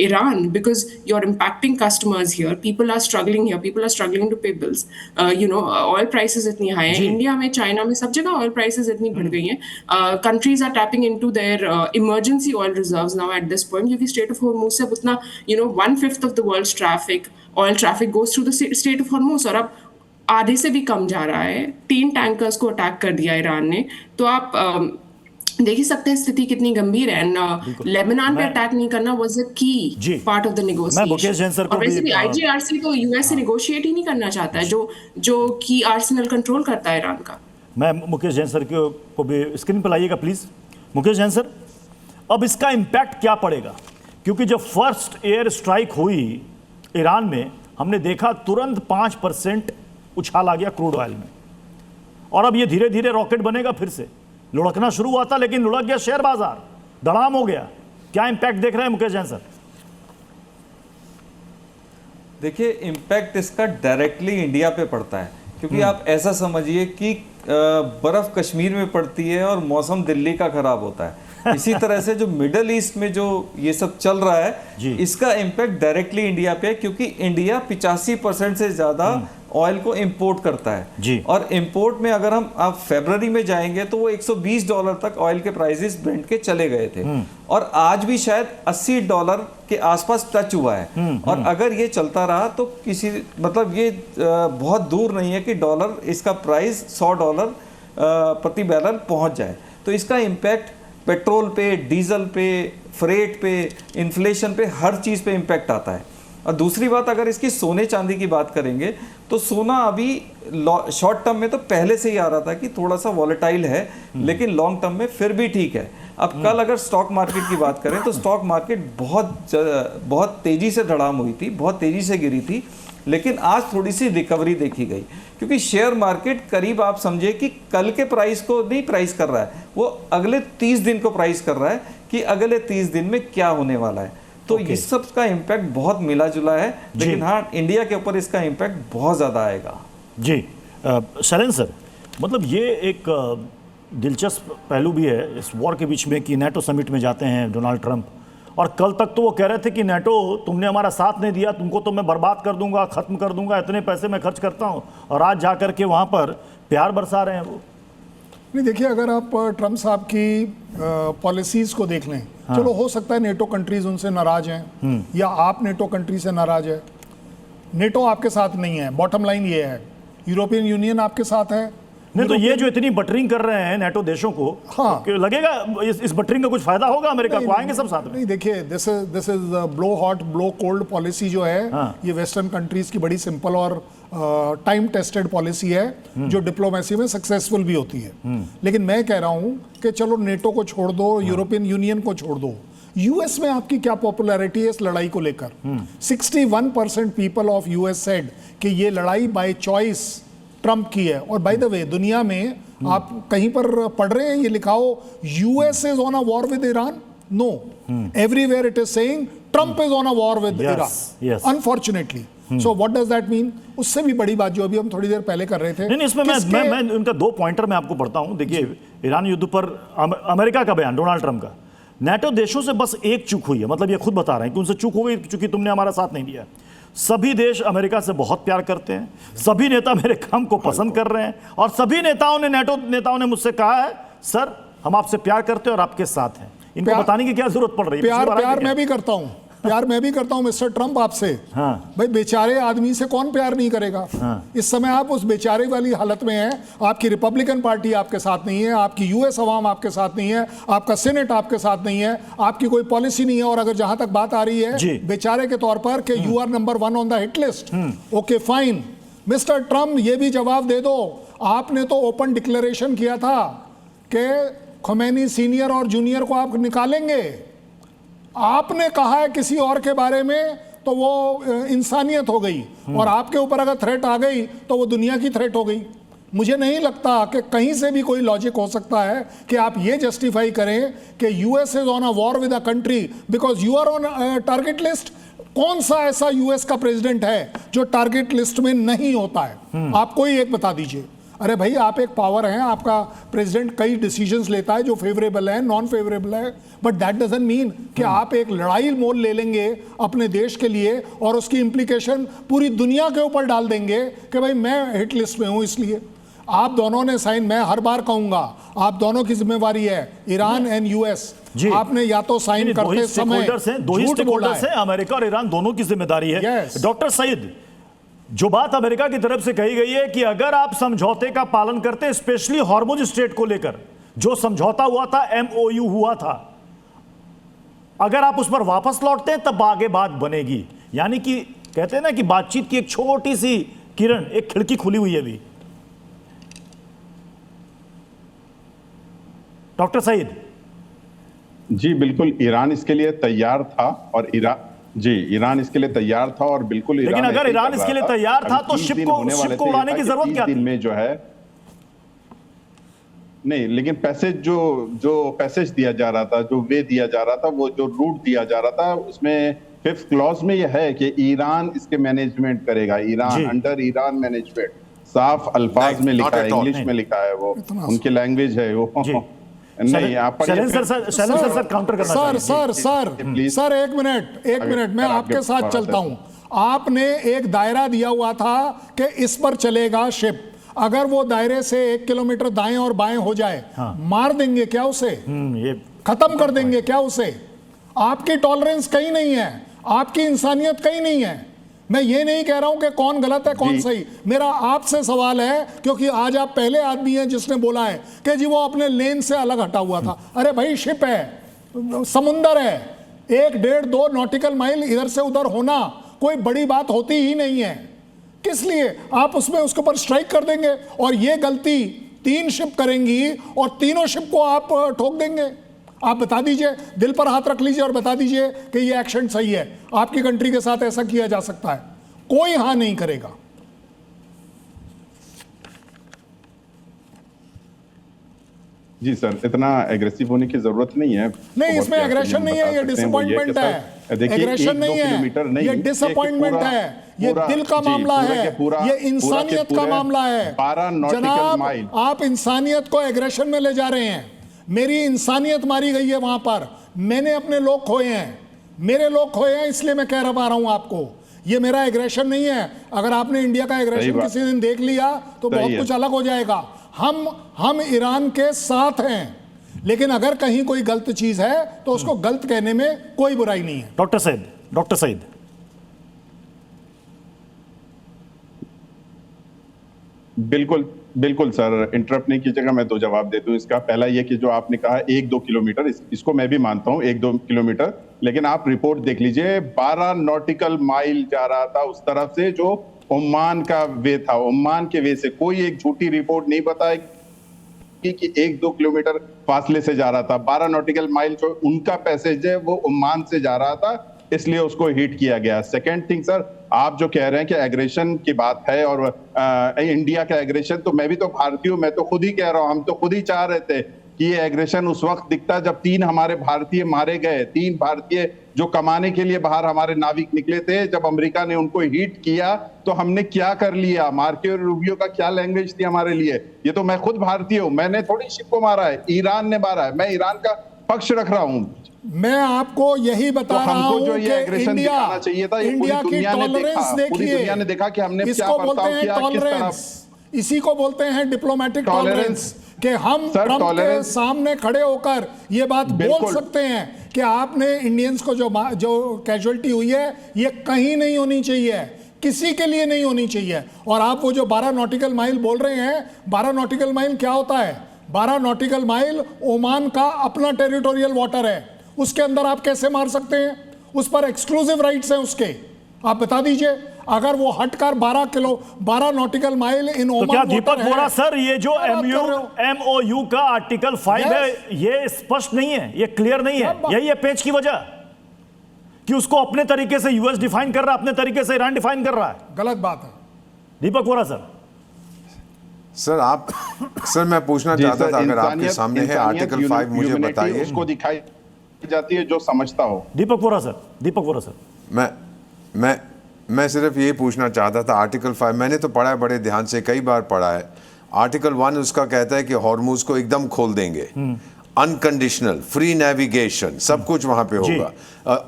Iran because you're impacting customers here. People are struggling here. People are struggling to pay bills. Oil prices इतनी high हैं. India में, China में, सब जगह oil prices इतनी बढ़ गई हैं. Countries are tapping into their emergency oil reserves now at this point क्योंकि Strait of Hormuz से उतना 1/5 of the world's oil traffic goes through the Strait of Hormuz और अब आधे से भी कम जा रहा है. 3 टैंकर्स को अटैक कर दिया ईरान ने. तो आप देख ही सकते हैं स्थिति कितनी गंभीर है. लेबनान पे अटैक नहीं करना वाज अ की पार्ट ऑफ द नेगोशिएशन. और वैसे भी IGRC तो यूएस से नेगोशिएट ही नहीं करना चाहता है जो की आर्सेनल कंट्रोल करता है ईरान का. मैं मुकेश जैन सर को भी स्क्रीन पर लाइएगा प्लीज. मुकेश जैन सर, अब इसका इम्पैक्ट क्या पड़ेगा? क्योंकि जब फर्स्ट एयर स्ट्राइक हुई ईरान में, हमने देखा तुरंत 5% उछाल आ गया क्रूड ऑयल में, और अब ये धीरे धीरे रॉकेट बनेगा, फिर से लुढ़कना शुरू हुआ था लेकिन लुढ़क गया शेयर बाजार, धड़ाम हो गया. क्या इंपैक्ट देख रहे हैं मुकेश जैन सर? देखिए, इंपैक्ट इसका डायरेक्टली इंडिया पे पड़ता है क्योंकि आप ऐसा समझिए कि बर्फ कश्मीर में पड़ती है और मौसम दिल्ली का खराब होता है. इसी तरह से जो मिडल ईस्ट में जो ये सब चल रहा है, इसका इम्पैक्ट डायरेक्टली इंडिया पे है क्योंकि इंडिया 85% से ज्यादा ऑयल को इंपोर्ट करता है जी. और इंपोर्ट में अगर आप फरवरी में जाएंगे तो वो $120 तक ऑयल के प्राइसेस ब्रेंट के चले गए थे और आज भी शायद $80 के आसपास टच हुआ है. और अगर ये चलता रहा तो ये बहुत दूर नहीं है कि डॉलर इसका प्राइस $100 प्रति बैरल पहुंच जाए. तो इसका इम्पैक्ट पेट्रोल पे, डीजल पे, फ्रेट पे, इन्फ्लेशन पे, हर चीज़ पे इम्पैक्ट आता है. और दूसरी बात, अगर इसकी सोने चांदी की बात करेंगे तो सोना अभी शॉर्ट टर्म में तो पहले से ही आ रहा था कि थोड़ा सा वॉलेटाइल है, लेकिन लॉन्ग टर्म में फिर भी ठीक है. अब कल अगर स्टॉक मार्केट की बात करें तो स्टॉक मार्केट बहुत तेजी से धड़ाम हुई थी, बहुत तेजी से गिरी थी, लेकिन आज थोड़ी सी रिकवरी देखी गई क्योंकि शेयर मार्केट करीब आप समझे कि कल के प्राइस को नहीं प्राइस कर रहा है, वो अगले 30 दिन को प्राइस कर रहा है कि अगले 30 दिन में क्या होने वाला है. तो इस सब का इम्पैक्ट बहुत मिला जुला है, लेकिन हाँ, इंडिया के ऊपर इसका इम्पैक्ट बहुत ज़्यादा आएगा. जी शैलेंद्र सर, मतलब ये एक दिलचस्प पहलू भी है इस वॉर के बीच में कि नेटो समिट में जाते हैं डोनाल्ड ट्रंप, और कल तक तो वो कह रहे थे कि नेटो तुमने हमारा साथ नहीं दिया, तुमको तो मैं बर्बाद कर दूंगा, ख़त्म कर दूंगा, इतने पैसे मैं खर्च करता हूँ, और आज जा कर के वहाँ पर प्यार बरसा रहे हैं वो. नहीं, देखिए, अगर आप ट्रम्प साहब की पॉलिसीज को देख लें, चलो हो सकता है नेटो कंट्रीज उनसे नाराज हैं या आप नेटो कंट्री से नाराज है. नेटो आपके साथ नहीं है, बॉटम लाइन ये है. यूरोपियन यूनियन आपके साथ है. नहीं तो ये जो इतनी बटरिंग कर रहे हैं नेटो देशों को, हाँ, लगेगा इस बटरिंग का कुछ फायदा होगा अमेरिका को? आएंगे सब साथ में? नहीं, देखिए, this is blow hot blow cold policy जो है, हाँ, ये वेस्टर्न कंट्रीज की बड़ी सिंपल और टाइम टेस्टेड पॉलिसी है जो डिप्लोमेसी में सक्सेसफुल भी होती है. लेकिन मैं कह रहा हूं कि चलो नेटो को छोड़ दो, यूरोपियन यूनियन को छोड़ दो, यूएस में आपकी क्या पॉपुलैरिटी है इस लड़ाई को लेकर? 61% पीपल ऑफ यूएस सेड कि ये लड़ाई बाय चॉइस ट्रंप की है. और बाय द वे, दुनिया में आप कहीं पर पढ़ रहे हैं ये लिखाओ US is on a war with Iran? No, everywhere it is saying Trump is on a war with Iran, unfortunately. So what does that mean? उससे भी बड़ी बात जो अभी हम थोड़ी देर पहले कर रहे थे. नहीं, इसमें मैं उनका 2 पॉइंटर मैं आपको पढ़ता हूं. देखिए, ईरान युद्ध पर अमेरिका का बयान, डोनाल्ड ट्रंप का, नेटो देशों से बस एक चूक हुई है, मतलब ये खुद बता रहे हैं कि उनसे चूक हो गई चूंकि तुमने हमारा साथ नहीं दिया. सभी देश अमेरिका से बहुत प्यार करते हैं, सभी नेता मेरे काम को पसंद कर रहे हैं, और सभी नेटो नेताओं ने मुझसे कहा है सर हम आपसे प्यार करते हैं और आपके साथ हैं. इनको बताने की क्या जरूरत पड़ रही है? प्यार मैं भी करता हूं, प्यार मैं भी करता हूं मिस्टर ट्रंप आपसे. हाँ. भाई, बेचारे आदमी से कौन प्यार नहीं करेगा? हाँ. इस समय आप उस बेचारे वाली हालत में हैं. आपकी रिपब्लिकन पार्टी आपके साथ नहीं है, आपकी यूएस अवाम आपके साथ नहीं है, आपका सीनेट आपके साथ नहीं है, आपकी कोई पॉलिसी नहीं है. और अगर जहां तक बात आ रही है बेचारे के तौर पर कि you are number 1 on the hit list, okay fine. Mister Trump, ये भी जवाब दे दो, आपने तो ओपन डिक्लेरेशन किया था कि खुमैनी सीनियर और जूनियर को आप निकालेंगे. आपने कहा है किसी और के बारे में तो वो इंसानियत हो गई, और आपके ऊपर अगर थ्रेट आ गई तो वो दुनिया की थ्रेट हो गई. मुझे नहीं लगता कि कहीं से भी कोई लॉजिक हो सकता है कि आप ये जस्टिफाई करें कि US is on a war with a country because you are on target list. कौन सा ऐसा यूएस का प्रेसिडेंट है जो टारगेट लिस्ट में नहीं होता है? आप कोई एक बता दीजिए। अरे भाई, आप एक पावर हैं, आपका प्रेसिडेंट कई डिसीजंस लेता है जो फेवरेबल है, नॉन फेवरेबल है, बट दैट डजंट मीन कि आप एक लड़ाई मोल ले लेंगे अपने देश के लिए और उसकी इंप्लीकेशन पूरी दुनिया के ऊपर डाल देंगे कि भाई मैं हिट लिस्ट में हूं। इसलिए आप दोनों ने साइन, मैं हर बार कहूंगा, आप दोनों की जिम्मेवारी है, ईरान एंड यूएस। आपने या तो साइन करते समय दो ही स्टेक होल्डर्स हैं, अमेरिका और ईरान दोनों की जिम्मेदारी है। डॉक्टर सईद, जो बात अमेरिका की तरफ से कही गई है कि अगर आप समझौते का पालन करते, स्पेशली हॉर्मुज स्ट्रेट को लेकर जो समझौता हुआ था, एमओयू हुआ था, अगर आप उस पर वापस लौटते हैं तब आगे बात बनेगी। यानी कि कहते हैं ना कि बातचीत की एक छोटी सी किरण, एक खिड़की खुली हुई है अभी। डॉक्टर सईद जी, बिल्कुल ईरान इसके लिए तैयार था और ईरान इसके लिए तैयार था और बिल्कुल लेकिन अगर ईरान इसके लिए तैयार था तो शिप को उड़ाने की जरूरत क्या थी? में जो है नहीं, लेकिन पैसेज जो पैसेज दिया जा रहा था, जो वे दिया जा रहा था, वो जो रूट दिया जा रहा था, उसमें 5th क्लॉज में यह है कि ईरान इसके मैनेजमेंट करेगा। ईरान अंडर ईरान मैनेजमेंट, साफ अल्फाज में लिखा है, इंग्लिश में लिखा है, वो उनकी लैंग्वेज है वो। नहीं, आप सर काउंटर करना सर एक मिनट मैं आपके साथ चलता हूं। आपने एक दायरा दिया हुआ था कि इस पर चलेगा शिप, अगर वो दायरे से 1 किलोमीटर दाएं और बाएं हो जाए, मार देंगे क्या उसे? खत्म कर देंगे क्या उसे? आपकी टॉलरेंस कहीं नहीं है, आपकी इंसानियत कहीं नहीं है। मैं ये नहीं कह रहा हूं कि कौन गलत है कौन सही, मेरा आपसे सवाल है, क्योंकि आज आप पहले आदमी हैं जिसने बोला है कि जी वो अपने लेन से अलग हटा हुआ था। अरे भाई, शिप है, समुंदर है, 1-1.5-2 नॉटिकल माइल इधर से उधर होना कोई बड़ी बात होती ही नहीं है। किस लिए आप उसमें उसके ऊपर स्ट्राइक कर देंगे? और ये गलती 3 शिप करेंगी और तीनों शिप को आप ठोक देंगे। आप बता दीजिए, दिल पर हाथ रख लीजिए और बता दीजिए कि ये एक्शन सही है, आपकी कंट्री के साथ ऐसा किया जा सकता है, कोई हाँ नहीं करेगा। जी सर, इतना एग्रेसिव होने की जरूरत नहीं है। नहीं, इसमें एग्रेशन नहीं है, ये डिसअपॉइंटमेंट है। एग्रेशन नहीं है, ये डिसअपॉइंटमेंट है, ये दिल का मामला है, ये इंसानियत का मामला है। जनाब, आप इंसानियत को एग्रेशन में ले जा रहे हैं। मेरी इंसानियत मारी गई है वहां पर, मैंने अपने लोग खोए हैं, मेरे लोग खोए हैं, इसलिए मैं कह पा रहा हूं आपको। ये मेरा एग्रेशन नहीं है। अगर आपने इंडिया का एग्रेशन किसी दिन देख लिया तो बहुत कुछ अलग हो जाएगा। हम ईरान के साथ हैं, लेकिन अगर कहीं कोई गलत चीज है तो उसको गलत कहने में कोई बुराई नहीं है। डॉक्टर सईद बिल्कुल सर, इंटरप्ट नहीं कीजिएगा, मैं 2 जवाब दे दूं इसका। पहला ये कि जो आपने कहा 1-2 किलोमीटर, इसको मैं भी मानता हूं 1-2 किलोमीटर, लेकिन आप रिपोर्ट देख लीजिए, 12 नॉटिकल माइल जा रहा था उस तरफ से जो ओमान का वे था। ओमान के वे से कोई एक झूठी रिपोर्ट नहीं बताएगी कि 1-2 किलोमीटर फासले से जा रहा था। 12 नॉटिकल माइल जो उनका पैसेज है वो ओमान से जा रहा था, इसलिए उसको हिट किया गया। सेकेंड थिंग सर, आप जो कह रहे हैं कि एग्रेशन की बात है और इंडिया का एग्रेशन, तो मैं भी तो भारतीय हूं, मैं तो खुद ही कह रहा हूं, हम तो खुद ही चाह रहे थे कि ये एग्रेशन उस वक्त दिखता जब 3 हमारे भारतीय मारे गए, 3 भारतीय जो कमाने के लिए बाहर हमारे नाविक निकले थे। जब अमेरिका ने उनको हिट किया तो हमने क्या कर लिया? मार्को रूबियो का क्या लैंग्वेज थी हमारे लिए? ये तो मैं खुद भारतीय हूं, मैंने थोड़ी शिप को मारा है, ईरान ने मारा है, मैं ईरान का पक्ष रख रहा हूं। मैं आपको यही बता रहा हूं जो ये एग्रेशन दिखाना चाहिए था, इंडिया की टॉलरेंस देखिए, पूरी दुनिया ने देखा कि हमने क्या इसको बोलते हैं किया, किस तरह। इसी को बोलते हैं डिप्लोमेटिक टॉलरेंस, कि हम ट्रंप के सामने खड़े होकर ये बात बोल सकते हैं कि आपने इंडियंस को जो कैजुअलिटी हुई है ये कहीं नहीं होनी चाहिए, किसी के लिए नहीं होनी चाहिए। और आप वो जो 12 नॉटिकल माइल बोल रहे हैं, 12 नॉटिकल माइल क्या होता है? 12 नॉटिकल माइल ओमान का अपना टेरिटोरियल वाटर है, उसके अंदर आप कैसे मार सकते हैं? उस पर एक्सक्लूसिव राइट्स हैं उसके, आप बता दीजिए। अगर वो हटकर 12 नॉटिकल माइल इन ओमान, तो क्या दीपक वोरा सर, ये जो एमओयू का आर्टिकल 5 है, ये स्पष्ट नहीं है, ये क्लियर नहीं है, यही है पेच की वजह कि उसको अपने तरीके से यूएस डिफाइन कर रहा है, अपने तरीके से ईरान डिफाइन कर रहा है। गलत बात है दीपक वोरा सर। सर मैं पूछना चाहता था, अगर आपके सामने है आर्टिकल 5, मुझे बताइए। उसको दिखाई जाती है जो समझता हो। दीपक वोरा सर। मैं सिर्फ ये पूछना चाहता था, आर्टिकल 5 मैंने तो पढ़ा है बड़े ध्यान से, कई बार पढ़ा है। आर्टिकल 1 उसका कहता है कि हॉर्मुज को एकदम खोल देंगे, अनकंडीशनल फ्री नेविगेशन, सब कुछ वहां पे होगा।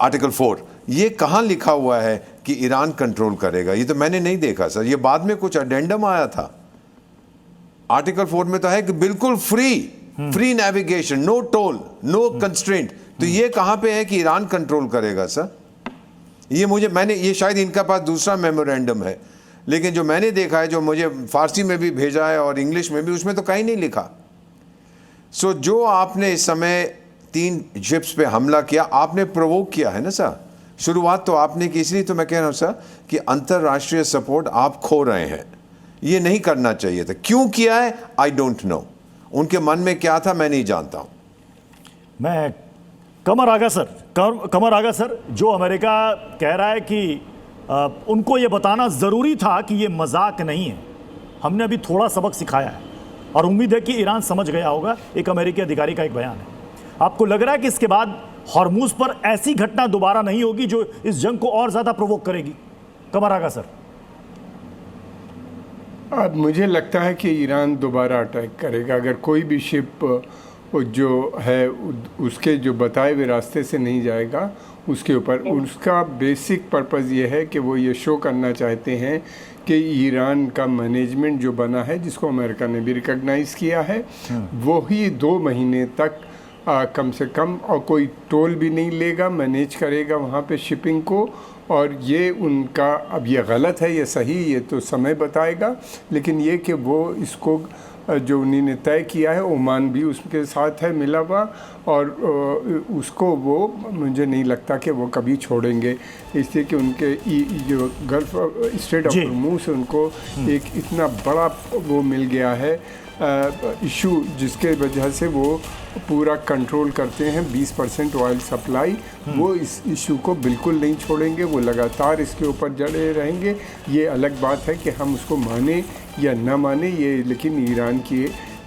आर्टिकल 4 ये कहाँ लिखा हुआ है कि ईरान कंट्रोल करेगा? ये तो मैंने नहीं देखा सर, ये बाद में कुछ अडेंडम आया था। आर्टिकल 4 में तो है कि बिल्कुल free navigation, no toll, no constraint. तो ये कहाँ पे है कि ईरान कंट्रोल करेगा सर? ये शायद इनका पास दूसरा मेमोरेंडम है, लेकिन जो मैंने देखा है, जो मुझे फारसी में भी भेजा है और इंग्लिश में भी, उसमें तो कहीं नहीं लिखा। सो जो आपने इस समय 3 शिप्स पे हमला किया, आपने प्रोवोक किया है ना सर। शुरुआत तो आपने की, इसलिए तो मैं कह रहा हूं सर कि अंतरराष्ट्रीय सपोर्ट आप खो रहे हैं। ये नहीं करना चाहिए था। क्यों किया है आई डोंट नो, उनके मन में क्या था मैं नहीं जानता हूं। मैं कमर आगा सर, जो अमेरिका कह रहा है कि उनको ये बताना ज़रूरी था कि ये मजाक नहीं है, हमने अभी थोड़ा सबक सिखाया है और उम्मीद है कि ईरान समझ गया होगा। एक अमेरिकी अधिकारी का एक बयान है। आपको लग रहा है कि इसके बाद हॉर्मुज पर ऐसी घटना दोबारा नहीं होगी जो इस जंग को और ज़्यादा प्रोवोक करेगी? कमर आगा सर। अब मुझे लगता है कि ईरान दोबारा अटैक करेगा अगर कोई भी शिप जो है उसके जो बताए हुए रास्ते से नहीं जाएगा उसके ऊपर। उसका बेसिक पर्पज़ ये है कि वो ये शो करना चाहते हैं कि ईरान का मैनेजमेंट जो बना है, जिसको अमेरिका ने भी रिकॉग्नाइज़ किया है, वो ही 2 महीने तक कम से कम और कोई टोल भी नहीं लेगा, मैनेज करेगा वहाँ पे शिपिंग को। और ये उनका, अब ये गलत है ये सही, ये तो समय बताएगा, लेकिन ये कि वो इसको जो उन्होंने तय किया है, ओमान भी उसके साथ है मिला हुआ, और उसको वो मुझे नहीं लगता कि वो कभी छोड़ेंगे, इसलिए कि उनके जो गल्फ स्टेट ऑफ हॉर्मुज से उनको एक इतना बड़ा वो मिल गया है इशू, जिसके वजह से वो पूरा कंट्रोल करते हैं 20% ऑयल सप्लाई। वो इस इशू को बिल्कुल नहीं छोड़ेंगे, वो लगातार इसके ऊपर जड़े रहेंगे। ये अलग बात है कि हम उसको माने या ना माने, ये लेकिन ईरान की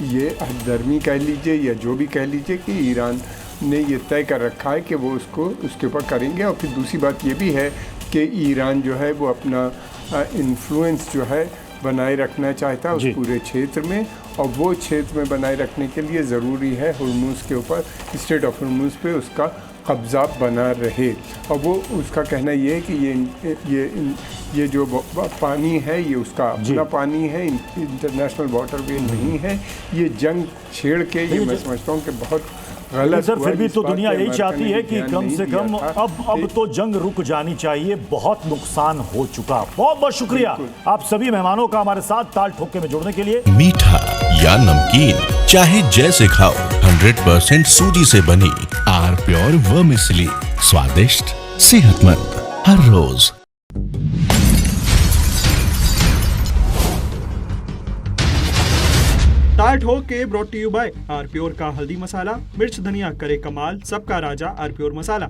ये हददर्मी कह लीजिए या जो भी कह लीजिए कि ईरान ने ये तय कर रखा है कि वो उसके ऊपर करेंगे। और फिर दूसरी बात ये भी है कि ईरान जो है वो अपना इन्फ्लुएंस जो है बनाए रखना चाहता है उस पूरे क्षेत्र में, और वो क्षेत्र में बनाए रखने के लिए ज़रूरी है हॉर्मुज के ऊपर, स्टेट ऑफ हॉर्मुज पे उसका कब्ज़ा बना रहे। और वो उसका कहना ये है कि ये जो पानी है ये उसका अपना पानी है, इंटरनेशनल वाटरवे नहीं है। ये जंग छेड़ के ये मैं समझता हूँ कि बहुत गलत सर। फिर भी तो दुनिया यही चाहती है कि कम से कम अब तो जंग रुक जानी चाहिए, बहुत नुकसान हो चुका। बहुत बहुत शुक्रिया आप सभी मेहमानों का हमारे साथ ताल ठोके में जुड़ने के लिए। मीठा या नमकीन, चाहे जैसे खाओ, 100% सूजी से बनी आर प्योर वर्मिसेली, स्वादिष्ट सेहतमंद हर रोज। ताल ठोक के brought to you by R pure का हल्दी मसाला, मिर्च धनिया करे कमाल, सबका राजा आर प्योर मसाला।